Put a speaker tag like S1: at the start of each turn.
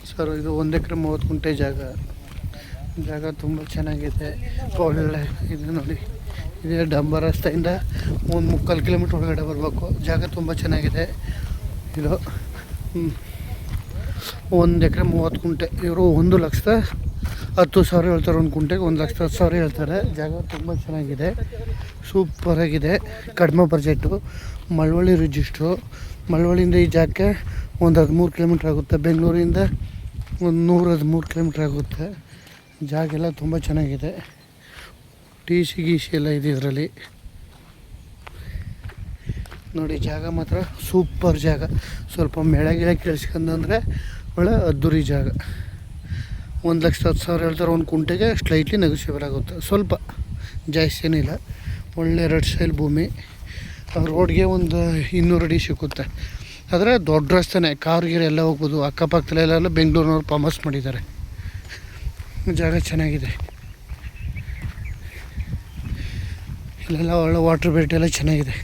S1: Sir ಇದು 1 ಎಕರೆ 30 ಗುಂಟೆ ಜಾಗ ತುಂಬ ಚೆನ್ನಾಗಿದೆ. ಒಳ್ಳೆ ಇದು ನೋಡಿ, ಇದೇ ಡಂಬರ್ ರಸ್ತೆಯಿಂದ 3 ಕಿಲೋಮೀಟ್ರ್ ಒಳಗಡೆ ಬರಬೇಕು. ಜಾಗ ತುಂಬ ಚೆನ್ನಾಗಿದೆ. ಇದು 1 ಎಕರೆ 30 ಗುಂಟೆ. ಇವರು 1,10,000 ಹೇಳ್ತಾರೆ. ಒಂದು ಗುಂಟೆಗೆ 1,10,000 ಹೇಳ್ತಾರೆ. ಜಾಗ ತುಂಬ ಚೆನ್ನಾಗಿದೆ, ಸೂಪರಾಗಿದೆ. ಕಡಿಮೆ ಬಜೆಟು. ಮಳವಳ್ಳಿ ರಿಜಿಸ್ಟ್ರು. ಮಳವಳ್ಳಿಯಿಂದ ಈ ಜಾಗಕ್ಕೆ ಒಂದು 13 ಕಿಲೋಮೀಟ್ರ್ ಆಗುತ್ತೆ. ಬೆಂಗಳೂರಿಂದ ಒಂದು 113 ಕಿಲೋಮೀಟ್ರ್ ಆಗುತ್ತೆ. ಜಾಗ ಎಲ್ಲ ತುಂಬ ಚೆನ್ನಾಗಿದೆ. ಟಿ.ಸಿ ಎಲ್ಲ ಇದೆ ಇದರಲ್ಲಿ ನೋಡಿ. ಜಾಗ ಮಾತ್ರ ಸೂಪರ್ ಜಾಗ. ಸ್ವಲ್ಪ ಗಿಳ ಕೇಳಿಸ್ಕೊಂಡ್ರೆ ಒಳ್ಳೆ ಅದ್ದೂರಿ ಜಾಗ. 1,10,000 ಹೇಳ್ತಾರೆ. ಒಂದು ಕುಂಟೆಗೆ ಸ್ಲೈಟ್ಲಿ ನೆಗೋಷಿಯಬಲ್ ಆಗುತ್ತೆ, ಸ್ವಲ್ಪ ಜಾಸ್ತಿ ಏನಿಲ್ಲ. ಒಳ್ಳೆ 2 ಸೈಲ್ ಭೂಮಿ. ರೋಡ್ಗೆ ಒಂದು 200 ಅಡಿ ಸಿಕ್ಕುತ್ತೆ. ಆದರೆ ದೊಡ್ಡ ರಸ್ತೆನೇ, ಕಾರ್ ಎಲ್ಲ ಹೋಗ್ಬೋದು. ಅಕ್ಕಪಕ್ಕದಲ್ಲೆಲ್ಲ ಬೆಂಗಳೂರಿನವ್ರು ಫೇಮಸ್ ಮಾಡಿದ್ದಾರೆ. ಜಾಗ ಚೆನ್ನಾಗಿದೆ. ಇಲ್ಲೆಲ್ಲ ಒಳ್ಳೆ ವಾಟ್ರ್ ಬೇಟ್ ಎಲ್ಲ ಚೆನ್ನಾಗಿದೆ.